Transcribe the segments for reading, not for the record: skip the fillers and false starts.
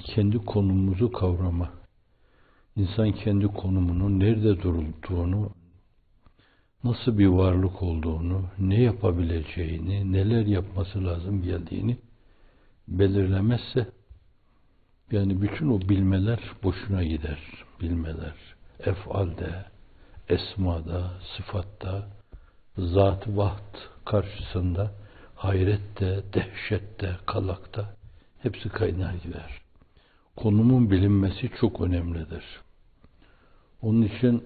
Kendi konumumuzu kavrama. İnsan kendi konumunun nerede durduğunu, nasıl bir varlık olduğunu, ne yapabileceğini, neler yapması lazım geldiğini belirlemezse, yani bütün o bilmeler boşuna gider. Bilmeler, ef'alde, esmada, sıfatta, zat-ı vaht karşısında, hayrette, dehşette, kalakta hepsi kaynar gider. Konumun bilinmesi çok önemlidir. Onun için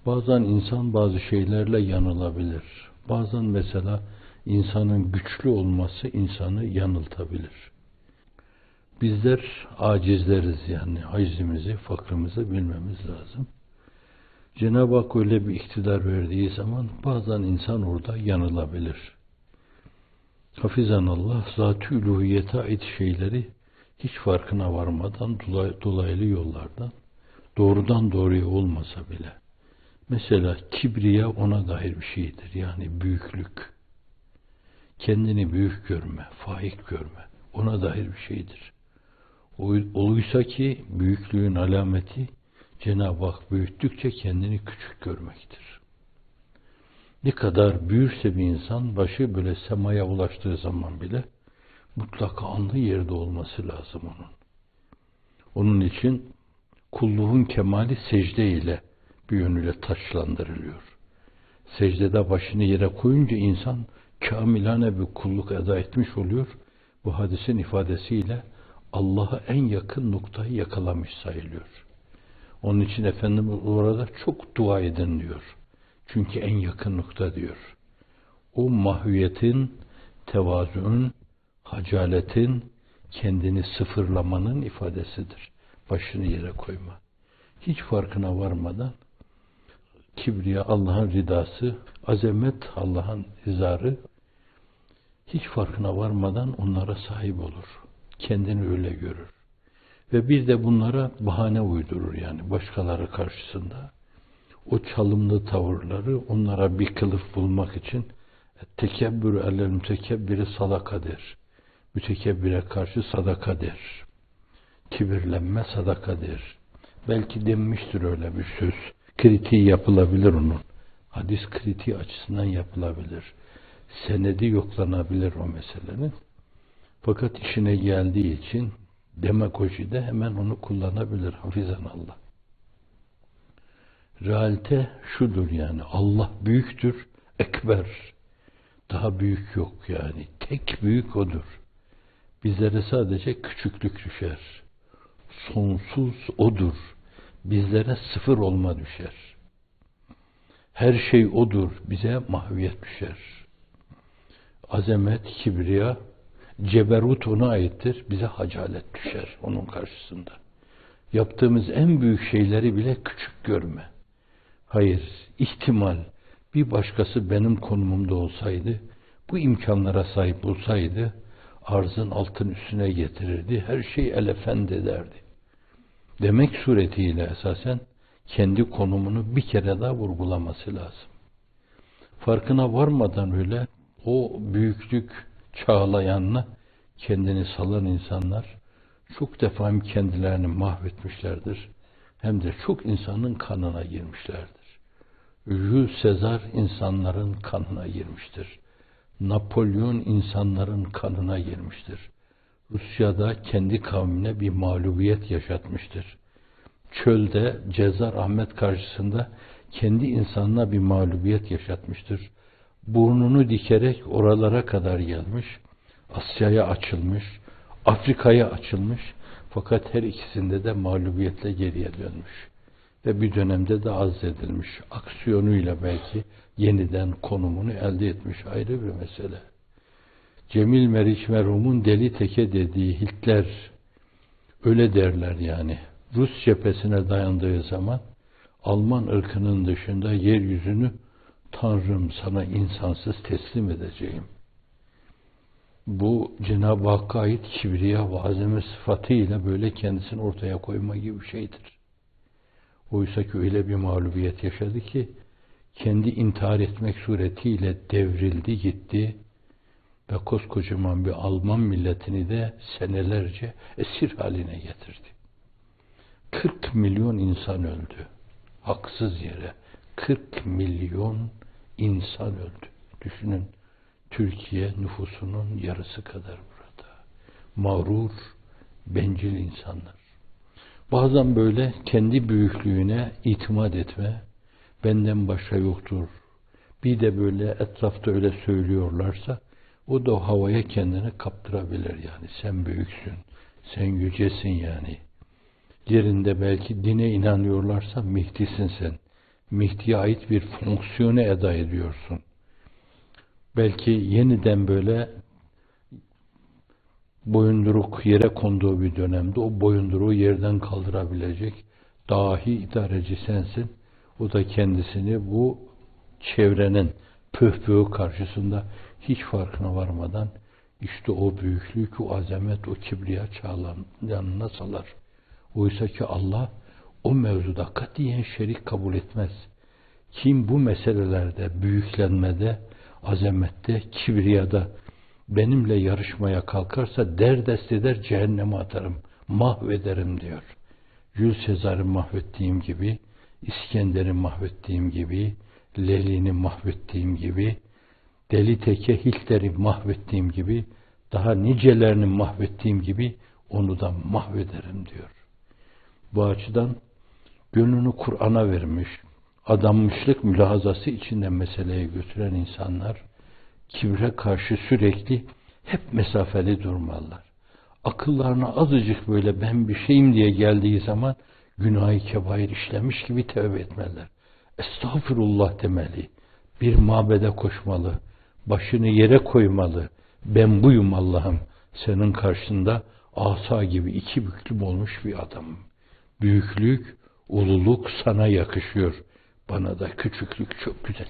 bazen insan bazı şeylerle yanılabilir. Bazen mesela insanın güçlü olması insanı yanıltabilir. Bizler acizleriz, yani acizimizi, fakrımızı bilmemiz lazım. Cenab-ı Hak öyle bir iktidar verdiği zaman bazen insan orada yanılabilir. Hafizanallah, zat-ı uluhiyete ait şeyleri hiç farkına varmadan dolaylı yollardan, doğrudan doğruya olmasa bile, mesela kibriya ona dair bir şeydir. Yani büyüklük, kendini büyük görme, faik görme, ona dair bir şeydir. Oysa ki büyüklüğün alameti Cenab-ı Hak büyüttükçe kendini küçük görmektir. Ne kadar büyürse bir insan, başı böyle semaya ulaştığı zaman bile mutlaka alnı yerde olması lazım onun. Onun için kulluğun kemali secde ile bir yönüyle taçlandırılıyor. Secdede başını yere koyunca insan kamilane bir kulluk eda etmiş oluyor. Bu hadisin ifadesiyle Allah'a en yakın noktayı yakalamış sayılıyor. Onun için Efendimiz orada çok dua edin diyor. Çünkü en yakın nokta diyor. O mahviyetin, tevazuun, hacaletin, kendini sıfırlamanın ifadesidir. Başını yere koyma. Hiç farkına varmadan kibriya Allah'ın ridası, azamet Allah'ın izarı, hiç farkına varmadan onlara sahip olur. Kendini öyle görür. Ve bir de bunlara bahane uydurur, yani başkaları karşısında. O çalımlı tavırları onlara bir kılıf bulmak için tekebbür eller mütekebbiri sadakadır. Mütekebbire karşı sadakadır. Kibirlenme sadakadır. Belki denmiştir öyle bir söz. Kritiği yapılabilir onun. Hadis kritiği açısından yapılabilir. Senedi yoklanabilir o meselenin. Fakat işine geldiği için demagojide hemen onu kullanabilir. Hafizanallah. Realite şudur, yani Allah büyüktür, ekber. Daha büyük yok yani. Tek büyük odur. Bizlere sadece küçüklük düşer. Sonsuz odur. Bizlere sıfır olma düşer. Her şey odur. Bize mahviyet düşer. Azamet, kibriya, ceberut ona aittir. Bize hacalet düşer onun karşısında. Yaptığımız en büyük şeyleri bile küçük görme. Hayır, ihtimal bir başkası benim konumumda olsaydı, bu imkanlara sahip olsaydı, arzın altın üstüne getirirdi, her şey elefendi derdi. Demek suretiyle esasen kendi konumunu bir kere daha vurgulaması lazım. Farkına varmadan öyle o büyüklük çağlayanına kendini salan insanlar çok defa hem kendilerini mahvetmişlerdir, hem de çok insanın kanına girmişlerdir. Jules Sezar insanların kanına girmiştir. Napolyon insanların kanına girmiştir. Rusya'da kendi kavmine bir mağlubiyet yaşatmıştır. Çölde Cezar Ahmet karşısında kendi insanına bir mağlubiyet yaşatmıştır. Burnunu dikerek oralara kadar gelmiş, Asya'ya açılmış, Afrika'ya açılmış, fakat her ikisinde de mağlubiyetle geriye dönmüş. Ve bir dönemde de azledilmiş. Aksiyonuyla belki yeniden konumunu elde etmiş, ayrı bir mesele. Cemil Meriç merhumun deli teke dediği Hitler, öyle derler yani. Rus cephesine dayandığı zaman Alman ırkının dışında yeryüzünü Tanrım sana insansız teslim edeceğim. Bu Cenab-ı Hakk'a ait kibriya ve azamet sıfatıyla böyle kendisini ortaya koyma gibi bir şeydir. Oysa ki öyle bir mağlubiyet yaşadı ki kendi intihar etmek suretiyle devrildi gitti. ve koskocaman bir Alman milletini de senelerce esir haline getirdi. 40 milyon insan öldü. Haksız yere 40 milyon insan öldü. Düşünün, Türkiye nüfusunun yarısı kadar burada. Mağrur, bencil insanlar. Bazen böyle kendi büyüklüğüne itimat etme, benden başka yoktur. Bir de böyle etrafta öyle söylüyorlarsa, o da o havaya kendini kaptırabilir yani. Sen büyüksün, sen yücesin yani. Yerinde belki dine inanıyorlarsa Mehdi'sin sen. Mehdi'ye ait bir fonksiyonu eda ediyorsun. Belki yeniden böyle boyunduruk yere konduğu bir dönemde o boyunduruğu yerden kaldırabilecek dahi idareci sensin. O da kendisini bu çevrenin pöhpöhü karşısında hiç farkına varmadan işte o büyüklük, o azamet, o kibriya yanına salar. Oysa ki Allah o mevzuda katiyen şerik kabul etmez. Kim bu meselelerde, büyüklenmede, azamette, kibriyada benimle yarışmaya kalkarsa derdest eder, cehenneme atarım, mahvederim diyor. Jules Sezar'ı mahvettiğim gibi, İskender'i mahvettiğim gibi, Lenin'i mahvettiğim gibi, Deli Teke Hitler'i mahvettiğim gibi, daha nicelerini mahvettiğim gibi onu da mahvederim diyor. Bu açıdan gönlünü Kur'an'a vermiş, adanmışlık mülahazası içinde meseleye götüren insanlar, kibre karşı sürekli hep mesafeli durmalılar. Akıllarına azıcık böyle ben bir şeyim diye geldiği zaman günah-ı kebair işlemiş gibi tövbe etmeliler. Estağfurullah demeli. Bir mabede koşmalı. Başını yere koymalı. Ben buyum Allah'ım. Senin karşında asa gibi iki büklüm olmuş bir adamım. Büyüklük, ululuk sana yakışıyor. Bana da küçüklük çok güzel.